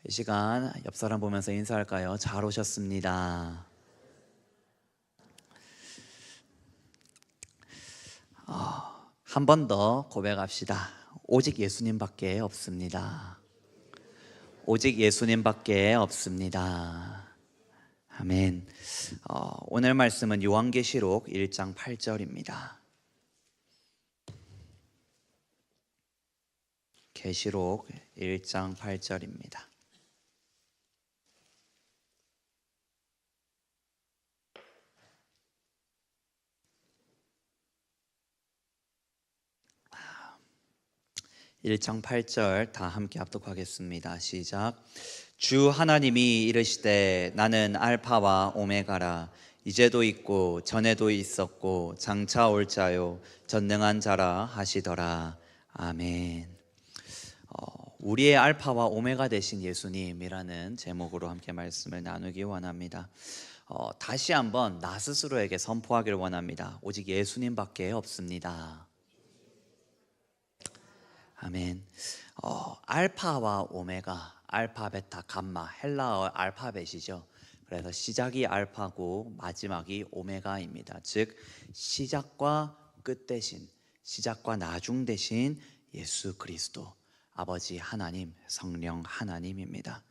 이 시간 옆 사람 보면서 인사할까요? 잘 오셨습니다. 한 번 더 고백합시다. 오직 예수님밖에 없습니다. 오직 예수님밖에 없습니다. 아멘. 오늘 말씀은 요한계시록 1장 8절입니다. 계시록 1장 8절입니다. 일 장 8절 다 함께 합독하겠습니다. 시작. 주 하나님이 이르시되 나는 알파와 오메가라. 이제도 있고 전에도 있었고 장차 올 자요 전능한 자라 하시더라. 아멘. 우리의 알파와 오메가 되신 예수님이라는 제목으로 함께 말씀을 나누기 원합니다. 다시 한번 나 스스로에게 선포하기를 원합니다. 오직 예수님밖에 없습니다. 아멘. 알파와 오메가, 알파, 베타, 감마, 헬라어 알파벳이죠. 그래서 시작이 알파고 마지막이 오메가입니다. 즉 시작과 끝 대신, 시작과 나중 대신 예수 그리스도, 아버지 하나님, 성령 하나님입니다.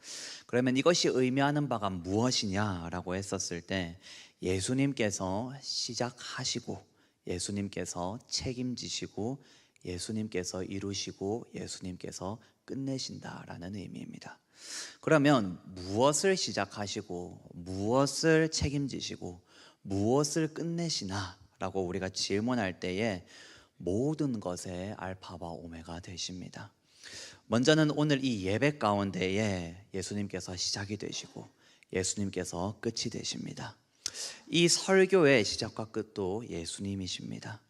그러면 이것이 의미하는 바가 무엇이냐라고 했었을 때, 예수님께서 시작하시고 예수님께서 책임지시고 예수님께서 이루시고 예수님께서 끝내신다라는 의미입니다. 그러면 무엇을 시작하시고 무엇을 책임지시고 무엇을 끝내시나 라고 우리가 질문할 때에 모든 것의 알파와 오메가 되십니다. 먼저는 오늘 이 예배 가운데에 예수님께서 시작이 되시고 예수님께서 끝이 되십니다. 이 설교의 시작과 끝도 예수님이십니다.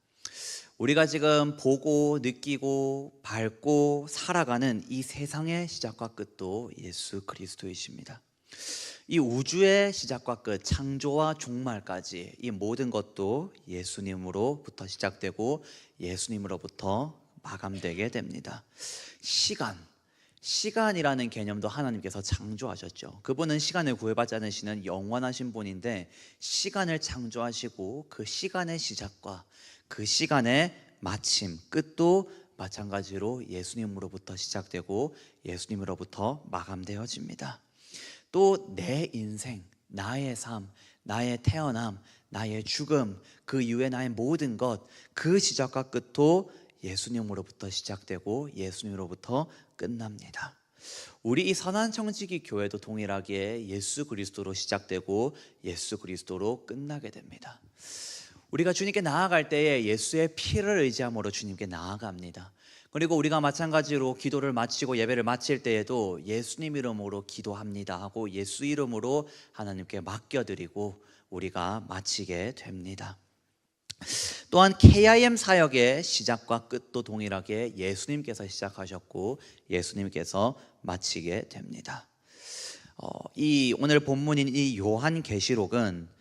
우리가 지금 보고 느끼고 밟고 살아가는 이 세상의 시작과 끝도 예수 그리스도이십니다. 이 우주의 시작과 끝, 창조와 종말까지 이 모든 것도 예수님으로부터 시작되고 예수님으로부터 마감되게 됩니다. 시간이라는 개념도 하나님께서 창조하셨죠. 그분은 시간을 구애받지 않으시는 영원하신 분인데, 시간을 창조하시고 그 시간의 시작과 그 시간의 마침, 끝도 마찬가지로 예수님으로부터 시작되고 예수님으로부터 마감되어집니다. 또 내 인생, 나의 삶, 나의 태어남, 나의 죽음, 그 이후에 나의 모든 것, 그 시작과 끝도 예수님으로부터 시작되고 예수님으로부터 끝납니다. 우리 이 선한청지기 교회도 동일하게 예수 그리스도로 시작되고 예수 그리스도로 끝나게 됩니다. 우리가 주님께 나아갈 때에 예수의 피를 의지함으로 주님께 나아갑니다. 그리고 우리가 마찬가지로 기도를 마치고 예배를 마칠 때에도 예수님 이름으로 기도합니다 하고 예수 이름으로 하나님께 맡겨드리고 우리가 마치게 됩니다. 또한 KIM 사역의 시작과 끝도 동일하게 예수님께서 시작하셨고 예수님께서 마치게 됩니다. 이 오늘 본문인 이 요한계시록은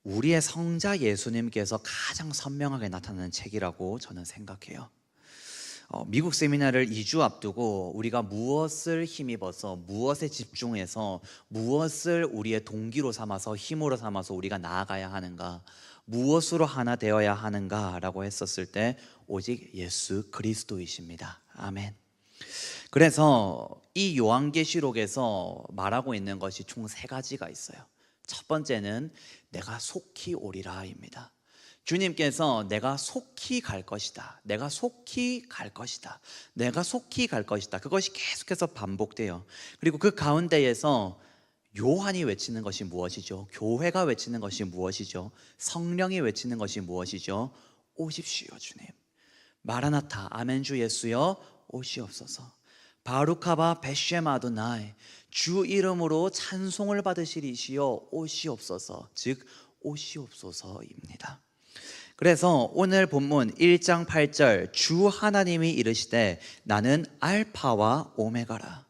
우리의 성자 예수님께서 가장 선명하게 나타나는 책이라고 저는 생각해요. 미국 세미나를 2주 앞두고 우리가 무엇을 힘입어서 무엇에 집중해서 무엇을 우리의 동기로 삼아서 힘으로 삼아서 우리가 나아가야 하는가, 무엇으로 하나 되어야 하는가 라고 했었을 때 오직 예수 그리스도이십니다. 아멘. 그래서 이 요한계시록에서 말하고 있는 것이 총 3가지가 있어요. 첫 번째는 내가 속히 오리라입니다. 주님께서 내가 속히 갈 것이다, 내가 속히 갈 것이다, 내가 속히 갈 것이다, 그것이 계속해서 반복돼요. 그리고 그 가운데에서 요한이 외치는 것이 무엇이죠? 교회가 외치는 것이 무엇이죠? 성령이 외치는 것이 무엇이죠? 오십시오 주님, 마라나타, 아멘 주 예수여 오시옵소서. 바루카바 베쉐 아도나이, 주 이름으로 찬송을 받으시리시여 오시옵소서, 즉 오시옵소서입니다. 그래서 오늘 본문 1장 8절 주 하나님이 이르시되 나는 알파와 오메가라.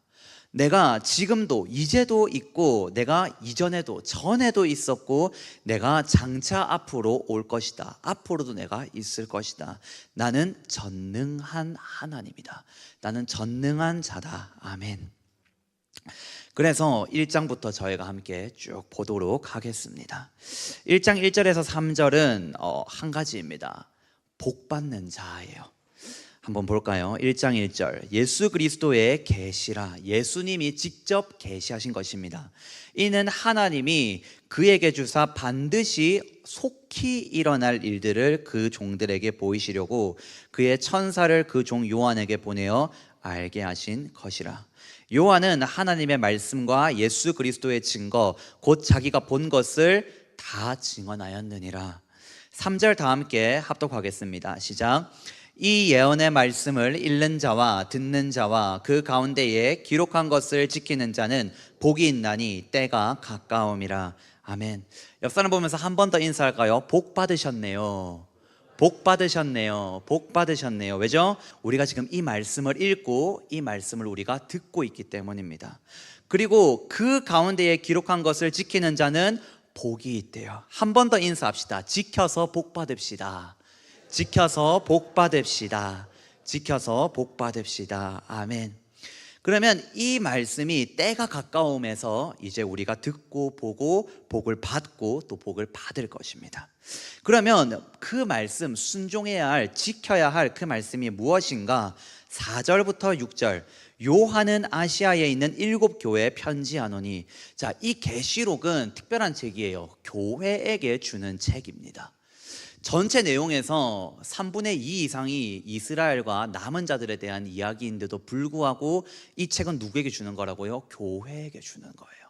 내가 지금도 이제도 있고 내가 이전에도 전에도 있었고 내가 장차 앞으로 올 것이다, 앞으로도 내가 있을 것이다. 나는 전능한 하나님이다, 나는 전능한 자다. 아멘. 그래서 1장부터 저희가 함께 쭉 보도록 하겠습니다. 1장 1절에서 3절은 한 가지입니다. 복 받는 자예요. 한번 볼까요? 1장 1절, 예수 그리스도의 계시라. 예수님이 직접 계시하신 것입니다. 이는 하나님이 그에게 주사 반드시 속히 일어날 일들을 그 종들에게 보이시려고 그의 천사를 그 종 요한에게 보내어 알게 하신 것이라. 요한은 하나님의 말씀과 예수 그리스도의 증거, 곧 자기가 본 것을 다 증언하였느니라. 3절 다 함께 합독하겠습니다. 시작. 이 예언의 말씀을 읽는 자와 듣는 자와 그 가운데에 기록한 것을 지키는 자는 복이 있나니 때가 가까움이라. 아멘. 옆 사람 보면서 한 번 더 인사할까요? 복 받으셨네요. 복 받으셨네요. 복 받으셨네요. 왜죠? 우리가 지금 이 말씀을 읽고 이 말씀을 우리가 듣고 있기 때문입니다. 그리고 그 가운데에 기록한 것을 지키는 자는 복이 있대요. 한 번 더 인사합시다. 지켜서 복 받읍시다. 지켜서 복 받읍시다. 지켜서 복 받읍시다. 아멘. 그러면 이 말씀이 때가 가까움에서 이제 우리가 듣고 보고 복을 받고 또 복을 받을 것입니다. 그러면 그 말씀, 순종해야 할, 지켜야 할 그 말씀이 무엇인가? 4절부터 6절, 요한은 아시아에 있는 7교회에 편지하노니. 자, 이 계시록은 특별한 책이에요. 교회에게 주는 책입니다. 전체 내용에서 3분의 2 이상이 이스라엘과 남은 자들에 대한 이야기인데도 불구하고 이 책은 누구에게 주는 거라고요? 교회에게 주는 거예요.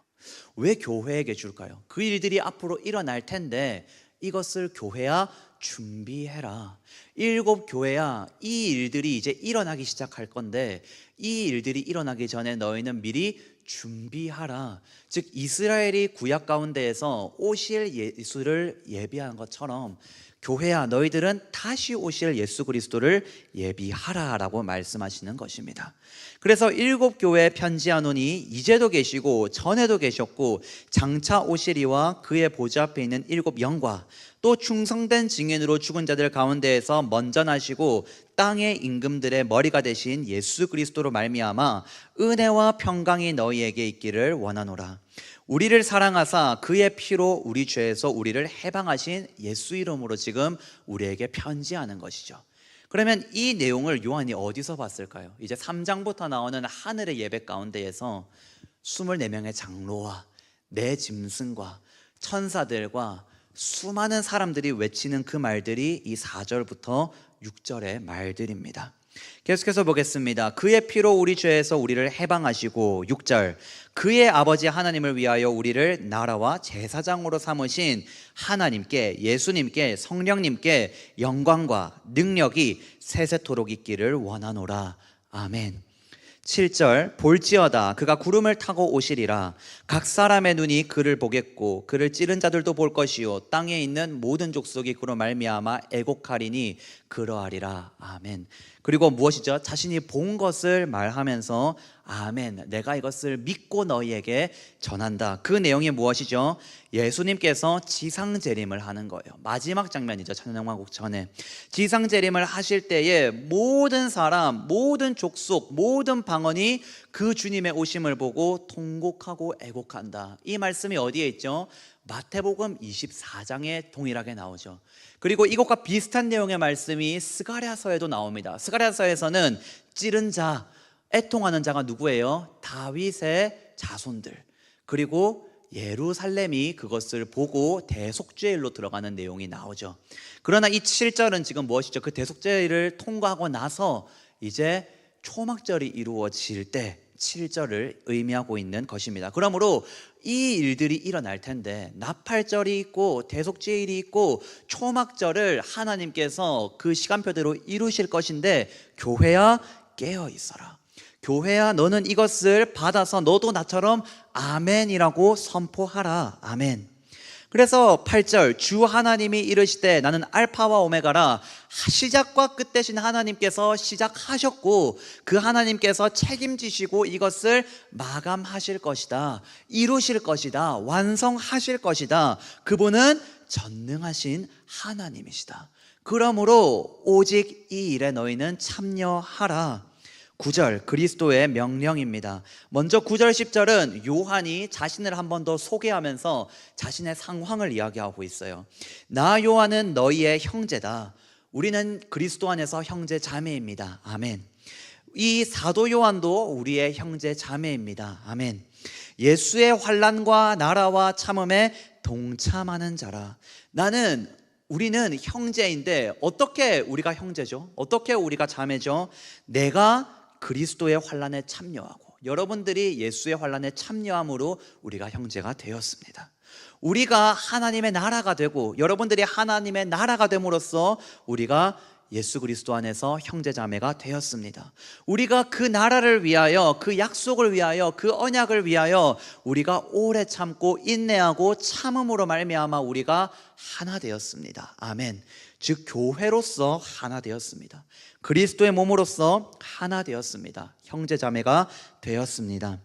왜 교회에게 줄까요? 그 일들이 앞으로 일어날 텐데 이것을 교회야 준비해라. 7교회야 이 일들이 이제 일어나기 시작할 건데 이 일들이 일어나기 전에 너희는 미리 준비하라. 즉 이스라엘이 구약 가운데에서 오실 예수를 예비한 것처럼 교회야 너희들은 다시 오실 예수 그리스도를 예비하라 라고 말씀하시는 것입니다. 그래서 7교회에 편지하노니 이제도 계시고 전에도 계셨고 장차 오시리와 그의 보좌 앞에 있는 7영과 또 충성된 증인으로 죽은 자들 가운데에서 먼저 나시고 땅의 임금들의 머리가 되신 예수 그리스도로 말미암아 은혜와 평강이 너희에게 있기를 원하노라. 우리를 사랑하사 그의 피로 우리 죄에서 우리를 해방하신 예수 이름으로 지금 우리에게 편지하는 것이죠. 그러면 이 내용을 요한이 어디서 봤을까요? 이제 3장부터 나오는 하늘의 예배 가운데에서 24명의 장로와 내 짐승과 천사들과 수많은 사람들이 외치는 그 말들이 이 4절부터 6절의 말들입니다. 계속해서 보겠습니다. 그의 피로 우리 죄에서 우리를 해방하시고 6절, 그의 아버지 하나님을 위하여 우리를 나라와 제사장으로 삼으신 하나님께, 예수님께, 성령님께 영광과 능력이 세세토록 있기를 원하노라. 아멘. 7절, 볼지어다 그가 구름을 타고 오시리라. 각 사람의 눈이 그를 보겠고 그를 찌른 자들도 볼 것이요 땅에 있는 모든 족속이 그로 말미암아 애곡하리니 그러하리라. 아멘. 그리고 무엇이죠? 자신이 본 것을 말하면서 아멘, 내가 이것을 믿고 너희에게 전한다. 그 내용이 무엇이죠? 예수님께서 지상재림을 하는 거예요. 마지막 장면이죠. 천년왕국 전에 지상재림을 하실 때에 모든 사람, 모든 족속, 모든 방언이 그 주님의 오심을 보고 통곡하고 애곡한다. 이 말씀이 어디에 있죠? 마태복음 24장에 동일하게 나오죠. 그리고 이것과 비슷한 내용의 말씀이 스가랴서에도 나옵니다. 스가랴서에서는 찌른 자, 애통하는 자가 누구예요? 다윗의 자손들. 그리고 예루살렘이 그것을 보고 대속죄일로 들어가는 내용이 나오죠. 그러나 이 7절은 지금 무엇이죠? 그 대속죄일을 통과하고 나서 이제 초막절이 이루어질 때 7절을 의미하고 있는 것입니다. 그러므로 이 일들이 일어날 텐데 나팔절이 있고 대속죄일이 있고 초막절을 하나님께서 그 시간표대로 이루실 것인데 교회야 깨어 있어라. 교회야 너는 이것을 받아서 너도 나처럼 아멘이라고 선포하라. 아멘. 그래서 8절, 주 하나님이 이르시되 나는 알파와 오메가라. 시작과 끝 되신 하나님께서 시작하셨고 그 하나님께서 책임지시고 이것을 마감하실 것이다, 이루실 것이다, 완성하실 것이다. 그분은 전능하신 하나님이시다. 그러므로 오직 이 일에 너희는 참여하라. 9절 그리스도의 명령입니다. 먼저 9절 10절은 요한이 자신을 한 번 더 소개하면서 자신의 상황을 이야기하고 있어요. 나 요한은 너희의 형제다. 우리는 그리스도 안에서 형제 자매입니다. 아멘. 이 사도 요한도 우리의 형제 자매입니다. 아멘. 예수의 환난과 나라와 참음에 동참하는 자라. 우리는 형제인데 어떻게 우리가 형제죠? 어떻게 우리가 자매죠? 내가 그리스도의 환난에 참여하고 여러분들이 예수의 환난에 참여함으로 우리가 형제가 되었습니다. 우리가 하나님의 나라가 되고 여러분들이 하나님의 나라가 됨으로써 우리가 예수 그리스도 안에서 형제자매가 되었습니다. 우리가 그 나라를 위하여, 그 약속을 위하여, 그 언약을 위하여 우리가 오래 참고 인내하고 참음으로 말미암아 우리가 하나 되었습니다. 아멘. 즉 교회로서 하나 되었습니다. 그리스도의 몸으로서 하나 되었습니다. 형제자매가 되었습니다.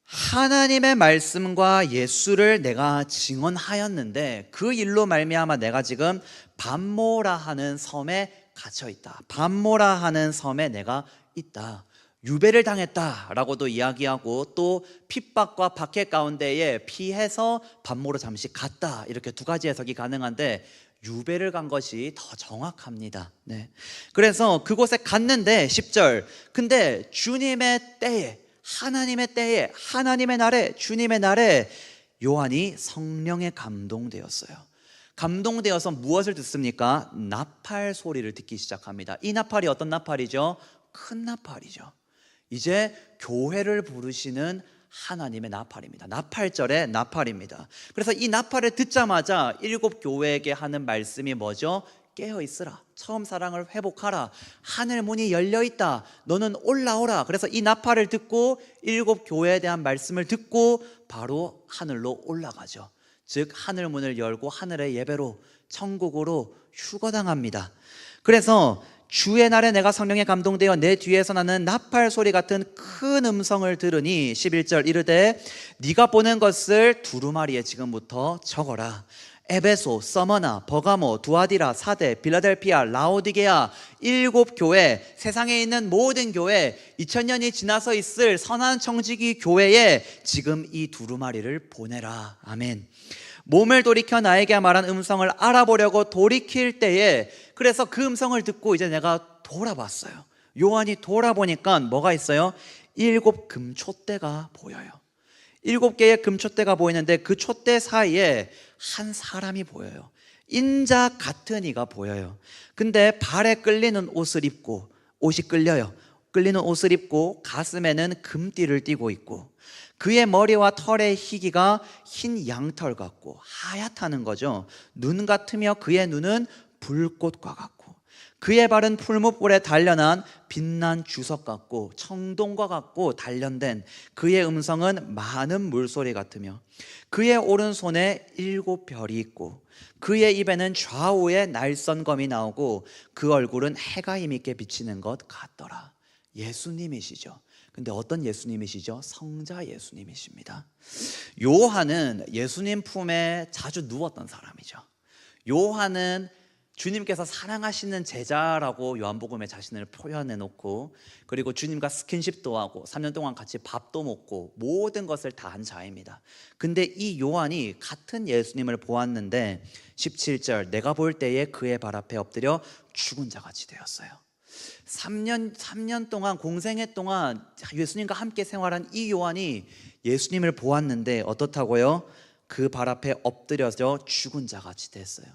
하나님의 말씀과 예수를 내가 증언하였는데 그 일로 말미암아 내가 지금 반모라 하는 섬에 갇혀 있다. 반모라 하는 섬에 내가 있다. 유배를 당했다라고도 이야기하고 또 핍박과 박해 가운데에 피해서 반모로 잠시 갔다. 이렇게 두 가지 해석이 가능한데 유배를 간 것이 더 정확합니다. 네. 그래서 그곳에 갔는데 10절 근데 주님의 때에 하나님의 때에 하나님의 날에 주님의 날에 요한이 성령에 감동되었어요. 감동되어서 무엇을 듣습니까? 나팔 소리를 듣기 시작합니다. 이 나팔이 어떤 나팔이죠? 큰 나팔이죠. 이제 교회를 부르시는 하나님의 나팔입니다. 나팔절의 나팔입니다. 그래서 이 나팔을 듣자마자 7 교회에게 하는 말씀이 뭐죠? 깨어 있으라. 처음 사랑을 회복하라. 하늘 문이 열려 있다. 너는 올라오라. 그래서 이 나팔을 듣고 7 교회에 대한 말씀을 듣고 바로 하늘로 올라가죠. 즉 하늘 문을 열고 하늘의 예배로 천국으로 휴거당합니다. 그래서 주의 날에 내가 성령에 감동되어 내 뒤에서 나는 나팔 소리 같은 큰 음성을 들으니 11절 이르되 네가 보는 것을 두루마리에 지금부터 적어라. 에베소, 서머나, 버가모, 두아디라, 사데, 빌라델피아, 라오디게아 7 교회, 세상에 있는 모든 교회, 2000년이 지나서 있을 선한 청지기 교회에 지금 이 두루마리를 보내라. 아멘. 몸을 돌이켜 나에게 말한 음성을 알아보려고 돌이킬 때에 그래서 그 음성을 듣고 이제 내가 돌아봤어요. 요한이 돌아보니까 뭐가 있어요? 7 금촛대가 보여요. 7개의 금촛대가 보이는데 그 촛대 사이에 한 사람이 보여요. 인자 같은 이가 보여요. 근데 발에 끌리는 옷을 입고 옷이 끌려요. 끌리는 옷을 입고 가슴에는 금띠를 띠고 있고 그의 머리와 털의 희기가 흰 양털 같고 하얗다는 거죠. 눈 같으며 그의 눈은 불꽃과 같고 그의 발은 풀무불에 단련한 빛난 주석 같고 청동과 같고 단련된 그의 음성은 많은 물소리 같으며 그의 오른손에 7 별이 있고 그의 입에는 좌우에 날선검이 나오고 그 얼굴은 해가 힘있게 비치는 것 같더라. 예수님이시죠. 근데 어떤 예수님이시죠? 성자 예수님이십니다. 요한은 예수님 품에 자주 누웠던 사람이죠. 요한은 주님께서 사랑하시는 제자라고 요한복음에 자신을 표현해 놓고 그리고 주님과 스킨십도 하고 3년 동안 같이 밥도 먹고 모든 것을 다 한 자입니다. 근데 이 요한이 같은 예수님을 보았는데 17절 내가 볼 때에 그의 발 앞에 엎드려 죽은 자같이 되었어요. 3년 동안 공생애 동안 예수님과 함께 생활한 이 요한이 예수님을 보았는데 어떻다고요? 그 발 앞에 엎드려져 죽은 자같이 됐어요.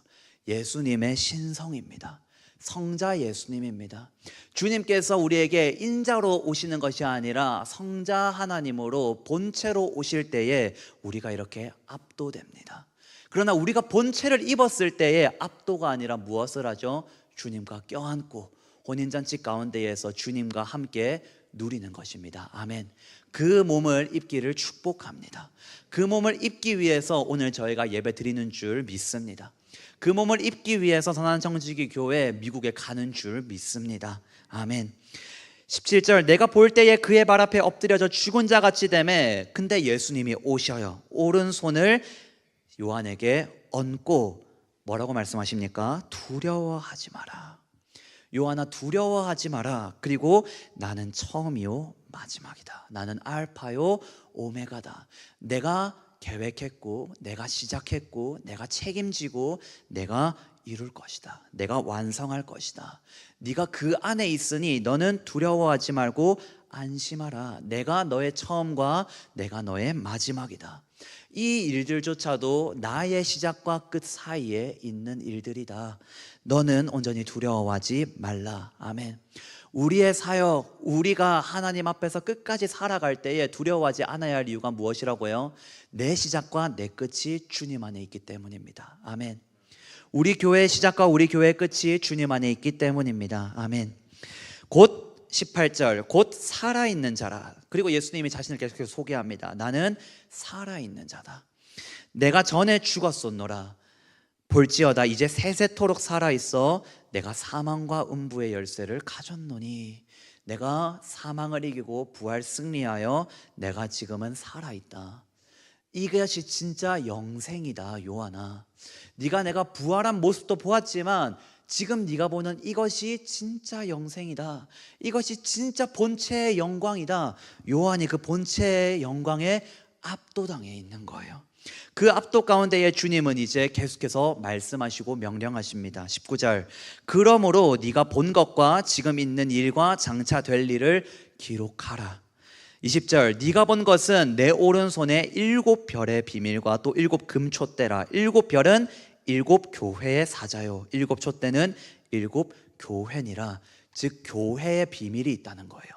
예수님의 신성입니다. 성자 예수님입니다. 주님께서 우리에게 인자로 오시는 것이 아니라 성자 하나님으로 본체로 오실 때에 우리가 이렇게 압도됩니다. 그러나 우리가 본체를 입었을 때에 압도가 아니라 무엇을 하죠? 주님과 껴안고 혼인잔치 가운데에서 주님과 함께 누리는 것입니다. 아멘. 그 몸을 입기를 축복합니다. 그 몸을 입기 위해서 오늘 저희가 예배 드리는 줄 믿습니다. 그 몸을 입기 위해서 선한 청지기 교회 미국에 가는 줄 믿습니다. 아멘. 17절 내가 볼 때에 그의 발 앞에 엎드려져 죽은 자같이 되매 근데 예수님이 오셔요. 오른손을 요한에게 얹고 뭐라고 말씀하십니까? 두려워하지 마라. 요한아 두려워하지 마라. 그리고 나는 처음이요 마지막이다. 나는 알파요 오메가다. 내가 계획했고 내가 시작했고 내가 책임지고 내가 이룰 것이다. 내가 완성할 것이다. 네가 그 안에 있으니 너는 두려워하지 말고 안심하라. 내가 너의 처음과 내가 너의 마지막이다. 이 일들조차도 나의 시작과 끝 사이에 있는 일들이다. 너는 온전히 두려워하지 말라. 아멘. 우리의 사역, 우리가 하나님 앞에서 끝까지 살아갈 때에 두려워하지 않아야 할 이유가 무엇이라고요? 내 시작과 내 끝이 주님 안에 있기 때문입니다. 아멘. 우리 교회의 시작과 우리 교회의 끝이 주님 안에 있기 때문입니다. 아멘. 곧 18절 곧 살아있는 자라. 그리고 예수님이 자신을 계속해서 소개합니다. 나는 살아있는 자다. 내가 전에 죽었었노라. 볼지어다 이제 세세토록 살아있어 내가 사망과 음부의 열쇠를 가졌노니. 내가 사망을 이기고 부활 승리하여 내가 지금은 살아있다. 이것이 진짜 영생이다. 요한아, 네가 내가 부활한 모습도 보았지만 지금 네가 보는 이것이 진짜 영생이다. 이것이 진짜 본체의 영광이다. 요한이 그 본체의 영광에 압도당해 있는 거예요. 그 압도 가운데에 주님은 이제 계속해서 말씀하시고 명령하십니다. 19절 그러므로 네가 본 것과 지금 있는 일과 장차 될 일을 기록하라. 20절 네가 본 것은 내 오른손에 7별의 비밀과 또 7 금촛대라. 7별은 7 교회의 사자요 7 촛대는 7 교회니라. 즉 교회의 비밀이 있다는 거예요.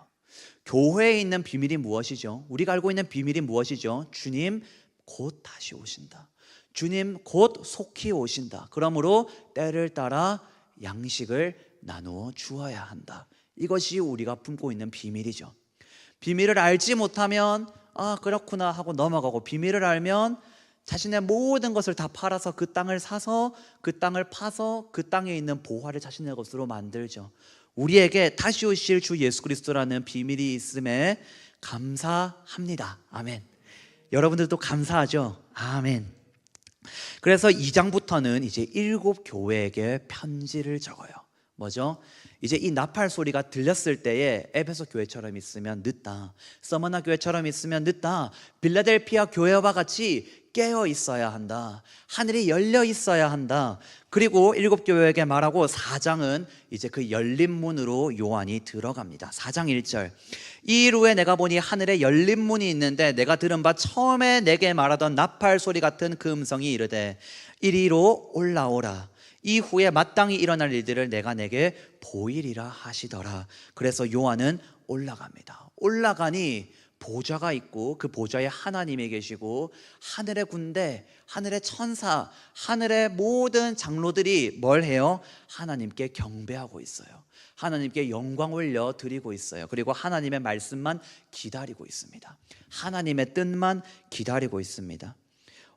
교회에 있는 비밀이 무엇이죠? 우리가 알고 있는 비밀이 무엇이죠? 주님 곧 다시 오신다. 주님 곧 속히 오신다. 그러므로 때를 따라 양식을 나누어 주어야 한다. 이것이 우리가 품고 있는 비밀이죠. 비밀을 알지 못하면 그렇구나 하고 넘어가고, 비밀을 알면 자신의 모든 것을 다 팔아서 그 땅을 사서 그 땅을 파서 그 땅에 있는 보화를 자신의 것으로 만들죠. 우리에게 다시 오실 주 예수 그리스도라는 비밀이 있음에 감사합니다. 아멘. 여러분들도 감사하죠? 아멘. 그래서 2장부터는 이제 7 교회에게 편지를 적어요. 뭐죠? 이제 이 나팔 소리가 들렸을 때에 에베소 교회처럼 있으면 늦다. 서머나 교회처럼 있으면 늦다. 빌라델피아 교회와 같이 깨어 있어야 한다. 하늘이 열려 있어야 한다. 그리고 7 교회에게 말하고 4장은 이제 그 열린 문으로 요한이 들어갑니다. 4장 1절 이일 후에 내가 보니 하늘에 열린 문이 있는데 내가 들은 바 처음에 내게 말하던 나팔 소리 같은 그 음성이 이르되 이리로 올라오라. 이후에 마땅히 일어날 일들을 내가 내게 보이리라 하시더라. 그래서 요한은 올라갑니다. 올라가니 보좌가 있고 그 보좌에 하나님이 계시고 하늘의 군대, 하늘의 천사, 하늘의 모든 장로들이 뭘 해요? 하나님께 경배하고 있어요. 하나님께 영광 올려 드리고 있어요. 그리고 하나님의 말씀만 기다리고 있습니다. 하나님의 뜻만 기다리고 있습니다.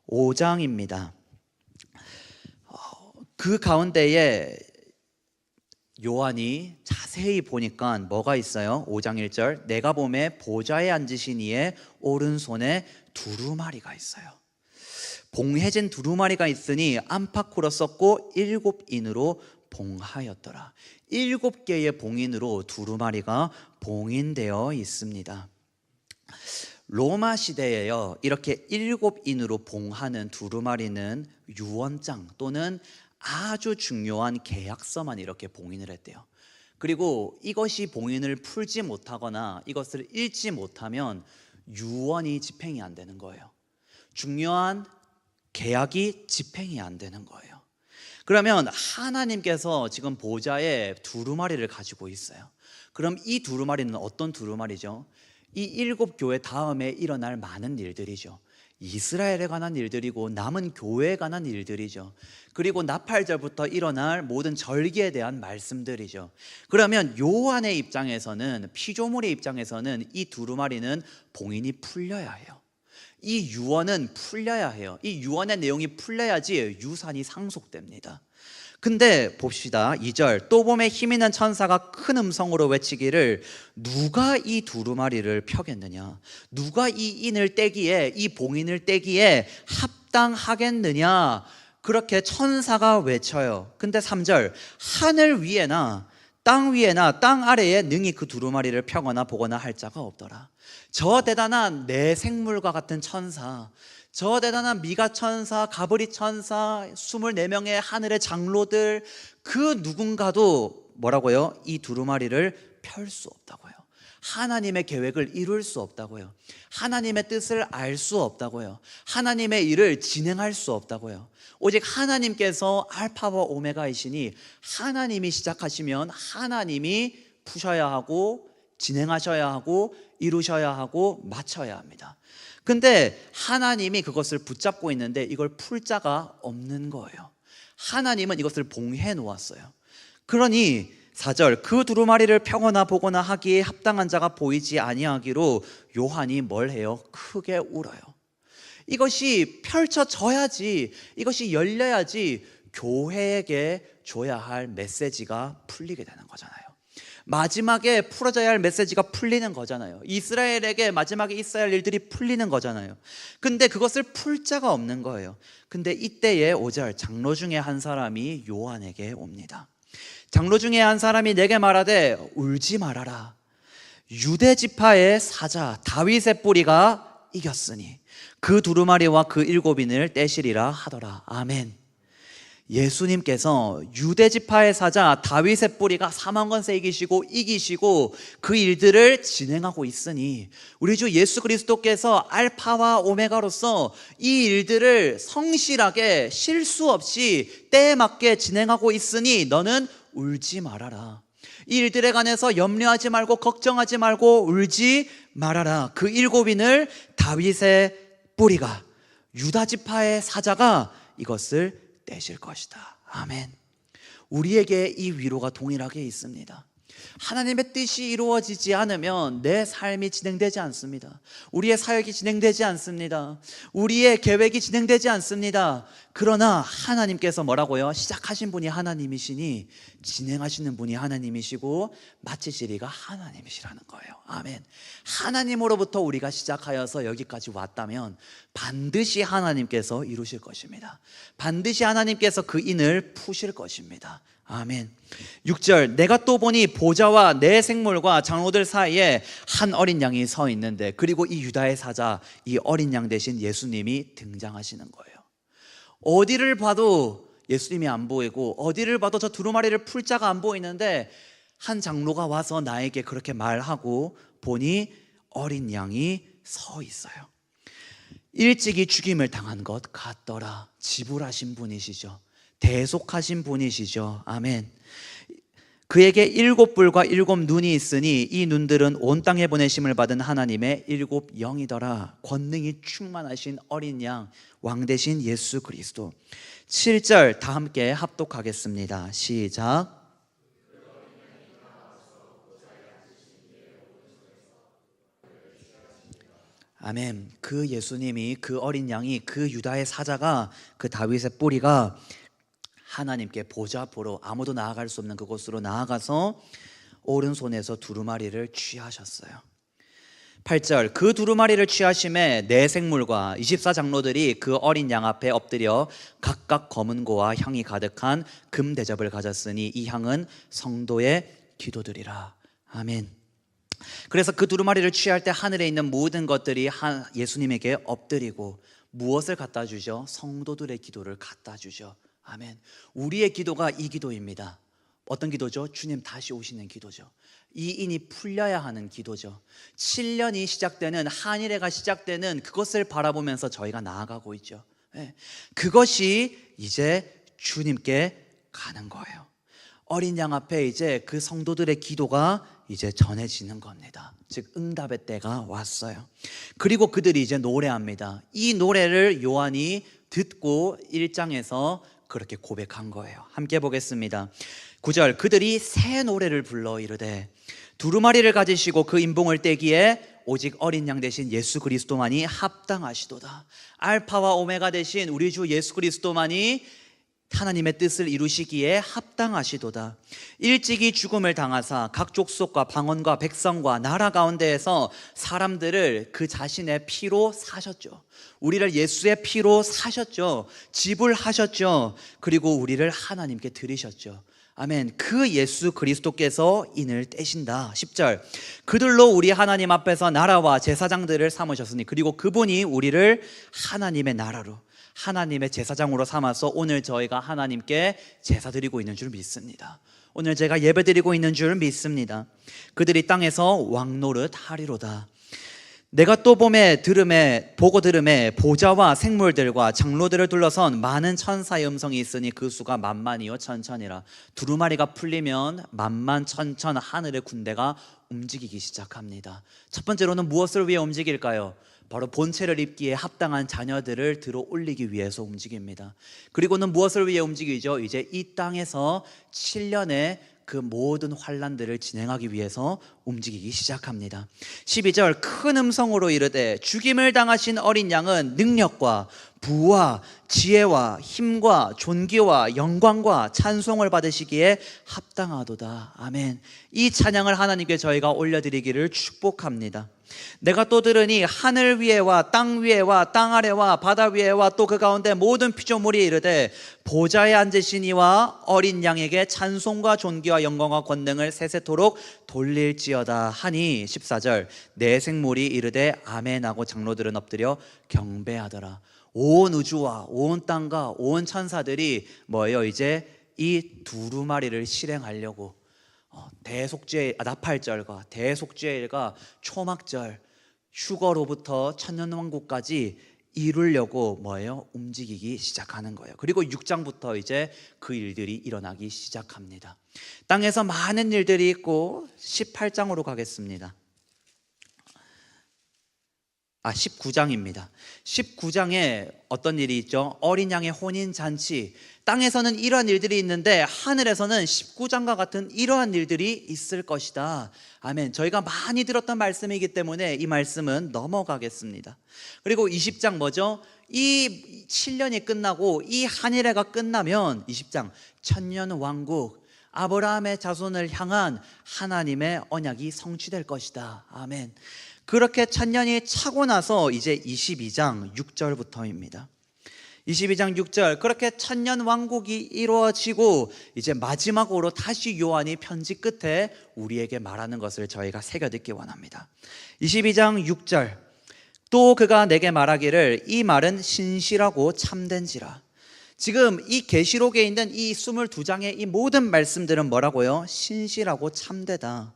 5장입니다. 그 가운데에 요한이 자세히 보니까 뭐가 있어요? 5장 1절 내가 보매 보좌에 앉으신 이의 오른손에 두루마리가 있어요. 봉해진 두루마리가 있으니 안팎으로 썼고 7인으로 봉하였더라. 7개의 봉인으로 두루마리가 봉인되어 있습니다. 로마 시대에요, 이렇게 7인으로 봉하는 두루마리는 유언장 또는 아주 중요한 계약서만 이렇게 봉인을 했대요. 그리고 이것이 봉인을 풀지 못하거나 이것을 읽지 못하면 유언이 집행이 안 되는 거예요. 중요한 계약이 집행이 안 되는 거예요. 그러면 하나님께서 지금 보좌에 두루마리를 가지고 있어요. 그럼 이 두루마리는 어떤 두루마리죠? 이 7 교회 다음에 일어날 많은 일들이죠. 이스라엘에 관한 일들이고 남은 교회에 관한 일들이죠. 그리고 나팔절부터 일어날 모든 절기에 대한 말씀들이죠. 그러면 요한의 입장에서는, 피조물의 입장에서는 이 두루마리는 봉인이 풀려야 해요. 이 유언은 풀려야 해요. 이 유언의 내용이 풀려야지 유산이 상속됩니다. 근데 봅시다. 2절 또 봄에 힘있는 천사가 큰 음성으로 외치기를 누가 이 두루마리를 펴겠느냐, 누가 이 인을 떼기에, 이 봉인을 떼기에 합당하겠느냐, 그렇게 천사가 외쳐요. 근데 3절 하늘 위에나 땅 위에나 땅 아래에 능히 그 두루마리를 펴거나 보거나 할 자가 없더라. 저 대단한 내 생물과 같은 천사, 저 대단한 미가 천사, 가브리 천사, 24명의 하늘의 장로들, 그 누군가도 뭐라고요? 이 두루마리를 펼 수 없다고요. 하나님의 계획을 이룰 수 없다고요. 하나님의 뜻을 알 수 없다고요. 하나님의 일을 진행할 수 없다고요. 오직 하나님께서 알파와 오메가이시니 하나님이 시작하시면 하나님이 푸셔야 하고 진행하셔야 하고 이루셔야 하고 마쳐야 합니다. 근데 하나님이 그것을 붙잡고 있는데 이걸 풀 자가 없는 거예요. 하나님은 이것을 봉해 놓았어요. 그러니 4절, 그 두루마리를 펴거나 보거나 하기에 합당한 자가 보이지 아니하기로 요한이 뭘 해요? 크게 울어요. 이것이 펼쳐져야지, 이것이 열려야지 교회에게 줘야 할 메시지가 풀리게 되는 거잖아요. 마지막에 풀어져야 할 메시지가 풀리는 거잖아요. 이스라엘에게 마지막에 있어야 할 일들이 풀리는 거잖아요. 근데 그것을 풀 자가 없는 거예요. 근데 이때에 5절, 장로 중에 한 사람이 요한에게 옵니다. 장로 중에 한 사람이 내게 말하되 울지 말아라. 유대 지파의 사자 다윗의 뿌리가 이겼으니 그 두루마리와 그 7인을 떼시리라 하더라. 아멘. 예수님께서 유대 지파의 사자 다윗의 뿌리가 사망권세 이기시고 그 일들을 진행하고 있으니 우리 주 예수 그리스도께서 알파와 오메가로서 이 일들을 성실하게 실수 없이 때에 맞게 진행하고 있으니 너는 울지 말아라. 이 일들에 관해서 염려하지 말고 걱정하지 말고 울지 말아라. 그 7인을 다윗의 뿌리가, 유다 지파의 사자가 이것을 떼실 것이다. 아멘. 우리에게 이 위로가 동일하게 있습니다. 하나님의 뜻이 이루어지지 않으면 내 삶이 진행되지 않습니다. 우리의 사역이 진행되지 않습니다. 우리의 계획이 진행되지 않습니다. 그러나 하나님께서 뭐라고요? 시작하신 분이 하나님이시니 진행하시는 분이 하나님이시고 마치시리가 하나님이시라는 거예요. 아멘. 하나님으로부터 우리가 시작하여서 여기까지 왔다면 반드시 하나님께서 이루실 것입니다. 반드시 하나님께서 그 인을 푸실 것입니다. 아멘. 6절, 내가 또 보니 보좌와 내 생물과 장로들 사이에 한 어린 양이 서 있는데, 그리고 이 유다의 사자, 이 어린 양 대신 예수님이 등장하시는 거예요. 어디를 봐도 예수님이 안 보이고 어디를 봐도 저 두루마리를 풀 자가 안 보이는데 한 장로가 와서 나에게 그렇게 말하고 보니 어린 양이 서 있어요. 일찍이 죽임을 당한 것 같더라. 지불하신 분이시죠. 대속하신 분이시죠. 아멘. 그에게 7뿔과 7눈이 있으니 이 눈들은 온 땅에 보내심을 받은 하나님의 7영이더라. 권능이 충만하신 어린 양, 왕 되신 예수 그리스도. 7절 다 함께 합독하겠습니다. 시작. 아멘. 그 예수님이, 그 어린 양이, 그 유다의 사자가, 그 다윗의 뿌리가 하나님께 보좌 보러 아무도 나아갈 수 없는 그곳으로 나아가서 오른손에서 두루마리를 취하셨어요. 8절, 그 두루마리를 취하심에 네 생물과 24장로들이 그 어린 양 앞에 엎드려 각각 검은고와 향이 가득한 금 대접을 가졌으니 이 향은 성도의 기도들이라. 아멘. 그래서 그 두루마리를 취할 때 하늘에 있는 모든 것들이 예수님에게 엎드리고 무엇을 갖다 주죠? 성도들의 기도를 갖다 주죠. 아멘. 우리의 기도가 이 기도입니다. 어떤 기도죠? 주님 다시 오시는 기도죠. 이 인이 풀려야 하는 기도죠. 7년이 시작되는, 한일회가 시작되는 그것을 바라보면서 저희가 나아가고 있죠. 그것이 이제 주님께 가는 거예요. 어린 양 앞에 이제 그 성도들의 기도가 이제 전해지는 겁니다. 즉 응답의 때가 왔어요. 그리고 그들이 이제 노래합니다. 이 노래를 요한이 듣고 1장에서 그렇게 고백한 거예요. 함께 보겠습니다. 9절, 그들이 새 노래를 불러 이르되 두루마리를 가지시고 그 인봉을 떼기에 오직 어린 양 대신 예수 그리스도만이 합당하시도다. 알파와 오메가 대신 우리 주 예수 그리스도만이 하나님의 뜻을 이루시기에 합당하시도다. 일찍이 죽음을 당하사 각 족속과 방언과 백성과 나라 가운데에서 사람들을 그 자신의 피로 사셨죠. 우리를 예수의 피로 사셨죠. 지불하셨죠. 그리고 우리를 하나님께 드리셨죠. 아멘. 그 예수 그리스도께서 인을 떼신다. 10절 그들로 우리 하나님 앞에서 나라와 제사장들을 삼으셨으니 그리고 그분이 우리를 하나님의 나라로 하나님의 제사장으로 삼아서 오늘 저희가 하나님께 제사 드리고 있는 줄 믿습니다. 오늘 제가 예배 드리고 있는 줄 믿습니다. 그들이 땅에서 왕노릇 하리로다. 내가 또 보고 들음에 보좌와 생물들과 장로들을 둘러선 많은 천사의 음성이 있으니 그 수가 만만이요 천천이라. 두루마리가 풀리면 만만천천 하늘의 군대가 움직이기 시작합니다. 첫 번째로는 무엇을 위해 움직일까요? 바로 본체를 입기에 합당한 자녀들을 들어 올리기 위해서 움직입니다. 그리고는 무엇을 위해 움직이죠? 이제 이 땅에서 7년의 그 모든 환란들을 진행하기 위해서 움직이기 시작합니다. 12절 큰 음성으로 이르되 죽임을 당하신 어린 양은 능력과 부와 지혜와 힘과 존귀와 영광과 찬송을 받으시기에 합당하도다. 아멘. 이 찬양을 하나님께 저희가 올려드리기를 축복합니다. 내가 또 들으니 하늘 위에와 땅 위에와 땅 아래와 바다 위에와 또 그 가운데 모든 피조물이 이르되 보좌에 앉으신 이와 어린 양에게 찬송과 존귀와 영광과 권능을 세세토록 돌릴지어다 하니 14절 내 생물이 이르되 아멘 하고 장로들은 엎드려 경배하더라. 온 우주와 온 땅과 온 천사들이 뭐예요? 이제 이 두루마리를 실행하려고 대속죄 나팔절과 대속죄일과 초막절 휴거로부터 천년왕국까지 이루려고 뭐예요? 움직이기 시작하는 거예요. 그리고 6장부터 이제 그 일들이 일어나기 시작합니다. 땅에서 많은 일들이 있고 18장으로 가겠습니다. 19장입니다. 19장에 어떤 일이 있죠? 어린 양의 혼인 잔치. 땅에서는 이러한 일들이 있는데 하늘에서는 19장과 같은 이러한 일들이 있을 것이다. 아멘. 저희가 많이 들었던 말씀이기 때문에 이 말씀은 넘어가겠습니다. 그리고 20장 뭐죠? 이 7년이 끝나고 이 한 해가 끝나면 20장 천년 왕국 아브라함의 자손을 향한 하나님의 언약이 성취될 것이다. 아멘. 그렇게 천년이 차고 나서 이제 22장 6절부터입니다. 22장 6절 그렇게 천년 왕국이 이루어지고 이제 마지막으로 다시 요한이 편지 끝에 우리에게 말하는 것을 저희가 새겨듣기 원합니다. 22장 6절 또 그가 내게 말하기를 이 말은 신실하고 참된지라. 지금 이 계시록에 있는 이 22장의 이 모든 말씀들은 뭐라고요? 신실하고 참되다.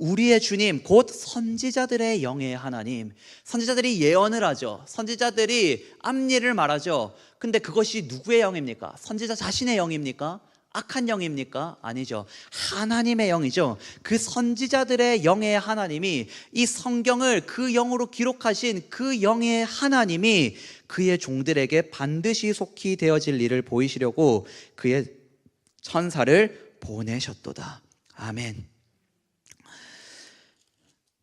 우리의 주님 곧 선지자들의 영의 하나님. 선지자들이 예언을 하죠. 선지자들이 앞일을 말하죠. 근데 그것이 누구의 영입니까? 선지자 자신의 영입니까? 악한 영입니까? 아니죠. 하나님의 영이죠. 그 선지자들의 영의 하나님이 이 성경을 그 영으로 기록하신 그 영의 하나님이 그의 종들에게 반드시 속히 되어질 일을 보이시려고 그의 천사를 보내셨도다. 아멘.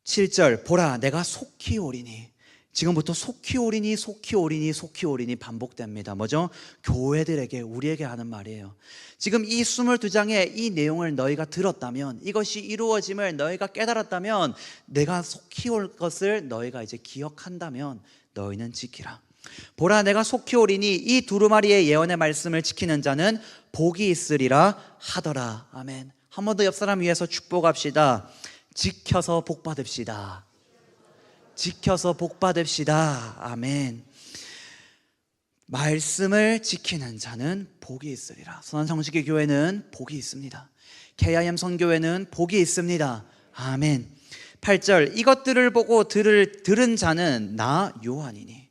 7절 보라 내가 속히 오리니. 지금부터 속히 오리니 속히 오리니 속히 오리니 반복됩니다. 뭐죠? 교회들에게 우리에게 하는 말이에요. 지금 이 22장의 이 내용을 너희가 들었다면 이것이 이루어짐을 너희가 깨달았다면 내가 속히 올 것을 너희가 이제 기억한다면 너희는 지키라. 보라 내가 속히 오리니 이 두루마리의 예언의 말씀을 지키는 자는 복이 있으리라 하더라. 아멘. 한 번 더 옆 사람 위해서 축복합시다. 지켜서 복 받읍시다. 지켜서 복 받읍시다. 아멘. 말씀을 지키는 자는 복이 있으리라. 선한성식의 교회는 복이 있습니다. KIM 선교회는 복이 있습니다. 아멘. 8절 이것들을 보고 들은 자는 나 요한이니.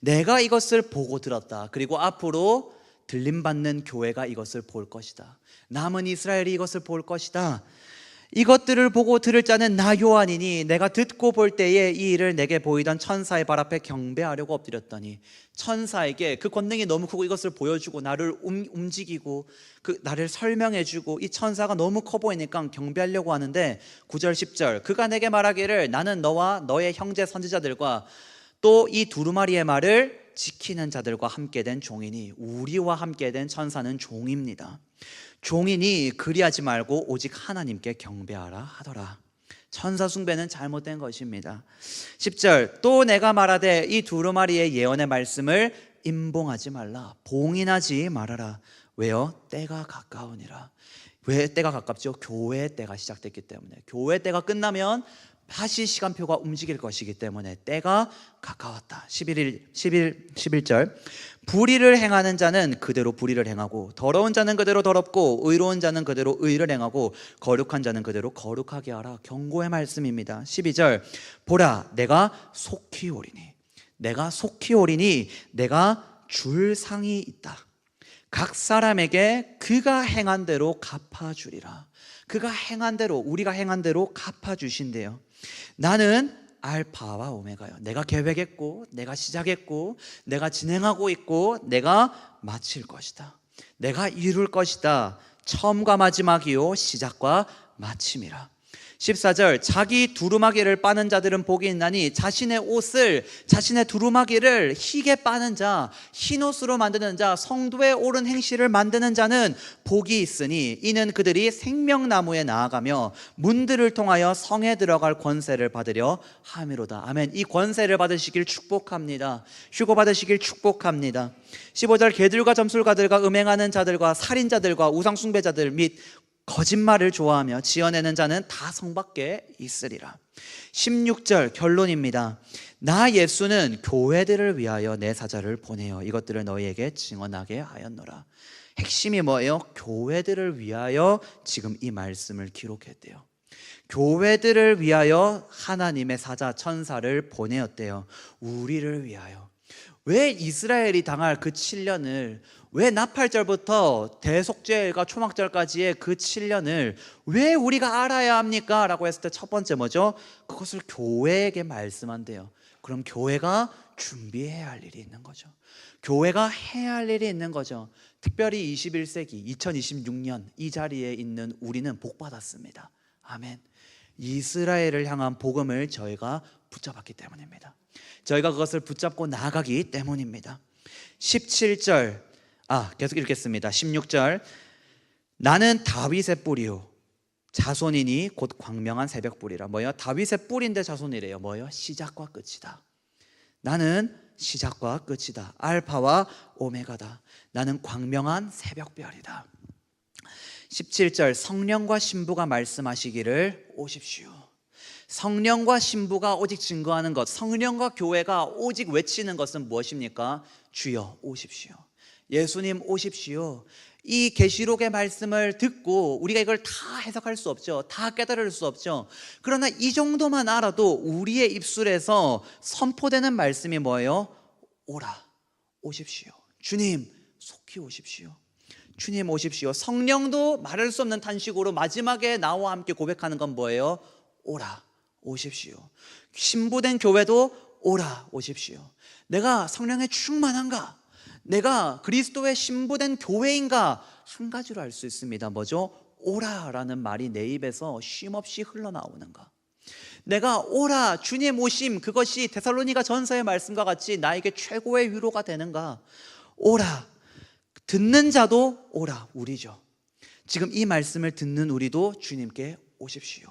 내가 이것을 보고 들었다. 그리고 앞으로 들림받는 교회가 이것을 볼 것이다. 남은 이스라엘이 이것을 볼 것이다. 이것들을 보고 들을 자는 나 요한이니 내가 듣고 볼 때에 이 일을 내게 보이던 천사의 발 앞에 경배하려고 엎드렸더니 천사에게 그 권능이 너무 크고 이것을 보여주고 나를 움직이고 나를 설명해주고 이 천사가 너무 커 보이니까 경배하려고 하는데 9절 10절 그가 내게 말하기를 나는 너와 너의 형제 선지자들과 또 이 두루마리의 말을 지키는 자들과 함께 된 종이니. 우리와 함께 된 천사는 종입니다. 종이니 그리하지 말고 오직 하나님께 경배하라 하더라. 천사 숭배는 잘못된 것입니다. 10절 또 내가 말하되 이 두루마리의 예언의 말씀을 임봉하지 말라. 봉인하지 말아라. 왜요? 때가 가까우니라. 왜 때가 가깝죠? 교회의 때가 시작됐기 때문에. 교회 때가 끝나면 다시 시간표가 움직일 것이기 때문에 때가 가까웠다. 11절 불의를 행하는 자는 그대로 불의를 행하고 더러운 자는 그대로 더럽고 의로운 자는 그대로 의를 행하고 거룩한 자는 그대로 거룩하게 하라. 경고의 말씀입니다. 12절 보라 내가 속히 오리니 내가 속히 오리니 내가 줄 상이 있다. 각 사람에게 그가 행한 대로 갚아주리라. 그가 행한 대로, 우리가 행한 대로 갚아주신대요. 나는 알파와 오메가요. 내가 계획했고 내가 시작했고 내가 진행하고 있고 내가 마칠 것이다. 내가 이룰 것이다. 처음과 마지막이요 시작과 마침이라. 14절 자기 두루마기를 빠는 자들은 복이 있나니 자신의 옷을 자신의 두루마기를 희게 빠는 자 흰옷으로 만드는 자 성도의 옳은 행실을 만드는 자는 복이 있으니 이는 그들이 생명나무에 나아가며 문들을 통하여 성에 들어갈 권세를 받으려 함이로다. 아멘. 이 권세를 받으시길 축복합니다. 휴고 받으시길 축복합니다. 15절 개들과 점술가들과 음행하는 자들과 살인자들과 우상숭배자들 및 거짓말을 좋아하며 지어내는 자는 다 성 밖에 있으리라. 16절 결론입니다. 나 예수는 교회들을 위하여 내 사자를 보내어 이것들을 너희에게 증언하게 하였노라. 핵심이 뭐예요? 교회들을 위하여 지금 이 말씀을 기록했대요. 교회들을 위하여 하나님의 사자 천사를 보내었대요. 우리를 위하여. 왜 이스라엘이 당할 그 7년을 왜 나팔절부터 대속죄가 초막절까지의 그 7년을 왜 우리가 알아야 합니까? 라고 했을 때 첫 번째 뭐죠? 그것을 교회에게 말씀한대요. 그럼 교회가 준비해야 할 일이 있는 거죠. 교회가 해야 할 일이 있는 거죠. 특별히 21세기 2026년 이 자리에 있는 우리는 복 받았습니다. 아멘. 이스라엘을 향한 복음을 저희가 붙잡았기 때문입니다. 저희가 그것을 붙잡고 나아가기 때문입니다. 17절 계속 읽겠습니다. 16절 나는 다윗의 뿌리요 자손이니 곧 광명한 새벽 뿌리라. 뭐요? 다윗의 뿌리인데 자손이래요. 뭐요? 시작과 끝이다. 나는 시작과 끝이다. 알파와 오메가다. 나는 광명한 새벽별이다. 17절 성령과 신부가 말씀하시기를 오십시오. 성령과 신부가 오직 증거하는 것, 성령과 교회가 오직 외치는 것은 무엇입니까? 주여 오십시오. 예수님 오십시오. 이 계시록의 말씀을 듣고 우리가 이걸 다 해석할 수 없죠. 다 깨달을 수 없죠. 그러나 이 정도만 알아도 우리의 입술에서 선포되는 말씀이 뭐예요? 오라, 오십시오. 주님 속히 오십시오. 주님 오십시오. 성령도 말할 수 없는 탄식으로 마지막에 나와 함께 고백하는 건 뭐예요? 오라, 오십시오. 신부된 교회도 오라, 오십시오. 내가 성령에 충만한가? 내가 그리스도의 신부된 교회인가? 한 가지로 알 수 있습니다. 뭐죠? 오라라는 말이 내 입에서 쉼없이 흘러나오는가? 내가 오라, 주님 오심, 그것이 데살로니가 전서의 말씀과 같이 나에게 최고의 위로가 되는가? 오라, 듣는 자도 오라, 우리죠. 지금 이 말씀을 듣는 우리도 주님께 오십시오.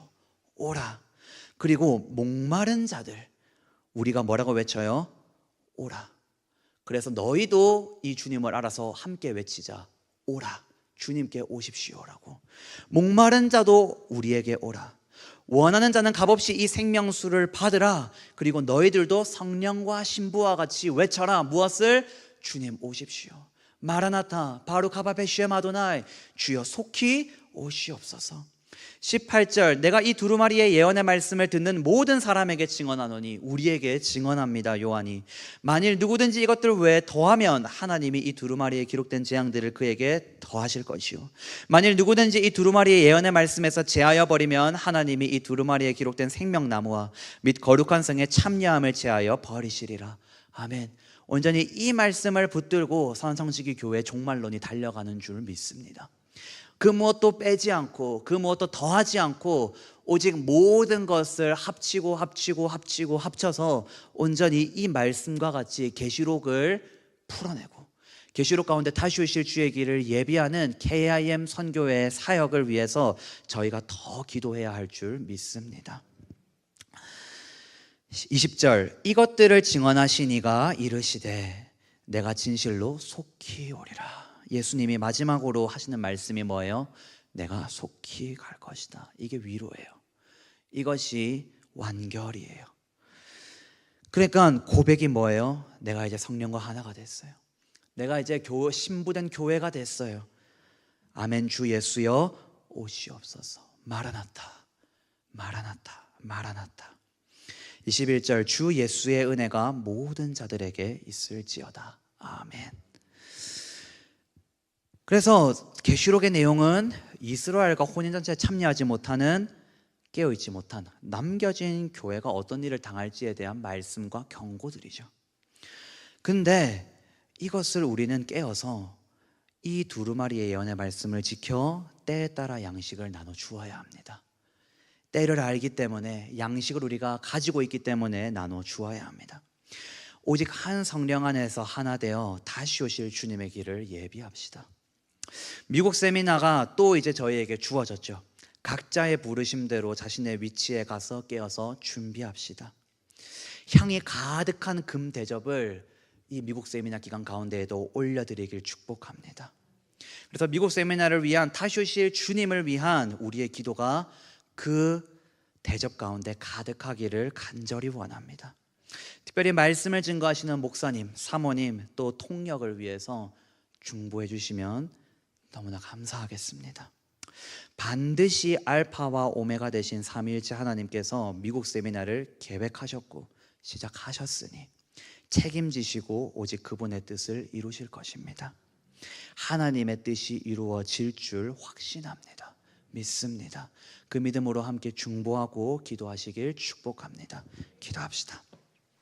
오라. 그리고 목마른 자들, 우리가 뭐라고 외쳐요? 오라. 그래서 너희도 이 주님을 알아서 함께 외치자. 오라, 주님께 오십시오라고. 목마른 자도 우리에게 오라. 원하는 자는 값없이 이 생명수를 받으라. 그리고 너희들도 성령과 신부와 같이 외쳐라. 무엇을? 주님 오십시오. 마라나타 바루카바 베시에 마도나이, 주여 속히 오시옵소서. 18절 내가 이 두루마리의 예언의 말씀을 듣는 모든 사람에게 증언하노니, 우리에게 증언합니다. 요한이 만일 누구든지 이것들 외에 더하면 하나님이 이 두루마리에 기록된 재앙들을 그에게 더하실 것이요, 만일 누구든지 이 두루마리의 예언의 말씀에서 제하여 버리면 하나님이 이 두루마리에 기록된 생명나무와 및 거룩한 성의 참여함을 제하여 버리시리라. 아멘. 온전히 이 말씀을 붙들고 선성시기 교회 종말론이 달려가는 줄 믿습니다. 그 무엇도 빼지 않고 그 무엇도 더하지 않고 오직 모든 것을 합쳐서 온전히 이 말씀과 같이 계시록을 풀어내고 계시록 가운데 다시 오실 주의 길을 예비하는 KIM 선교회의 사역을 위해서 저희가 더 기도해야 할 줄 믿습니다. 20절 이것들을 증언하시니가 이르시되 내가 진실로 속히 오리라. 예수님이 마지막으로 하시는 말씀이 뭐예요? 내가 속히 갈 것이다. 이게 위로예요. 이것이 완결이에요. 그러니까 고백이 뭐예요? 내가 이제 성령과 하나가 됐어요. 내가 이제 신부된 교회가 됐어요. 아멘. 주 예수여 오시옵소서. 마라나타, 마라나타, 마라나타. 21절 주 예수의 은혜가 모든 자들에게 있을지어다. 아멘. 그래서 계시록의 내용은 이스라엘과 혼인잔치에 참여하지 못하는, 깨어있지 못한, 남겨진 교회가 어떤 일을 당할지에 대한 말씀과 경고들이죠. 근데 이것을 우리는 깨어서 이 두루마리의 예언의 말씀을 지켜 때에 따라 양식을 나눠 주어야 합니다. 때를 알기 때문에, 양식을 우리가 가지고 있기 때문에 나눠 주어야 합니다. 오직 한 성령 안에서 하나 되어 다시 오실 주님의 길을 예비합시다. 미국 세미나가 또 이제 저희에게 주어졌죠. 각자의 부르심대로 자신의 위치에 가서 깨어서 준비합시다. 향이 가득한 금 대접을 이 미국 세미나 기간 가운데에도 올려드리길 축복합니다. 그래서 미국 세미나를 위한, 다시 오실 주님을 위한 우리의 기도가 그 대접 가운데 가득하기를 간절히 원합니다. 특별히 말씀을 증거하시는 목사님, 사모님, 또 통역을 위해서 중보해 주시면 너무나 감사하겠습니다. 반드시 알파와 오메가 되신 삼위일체 하나님께서 미국 세미나를 계획하셨고 시작하셨으니 책임지시고 오직 그분의 뜻을 이루실 것입니다. 하나님의 뜻이 이루어질 줄 확신합니다. 믿습니다. 그 믿음으로 함께 중보하고 기도하시길 축복합니다. 기도합시다.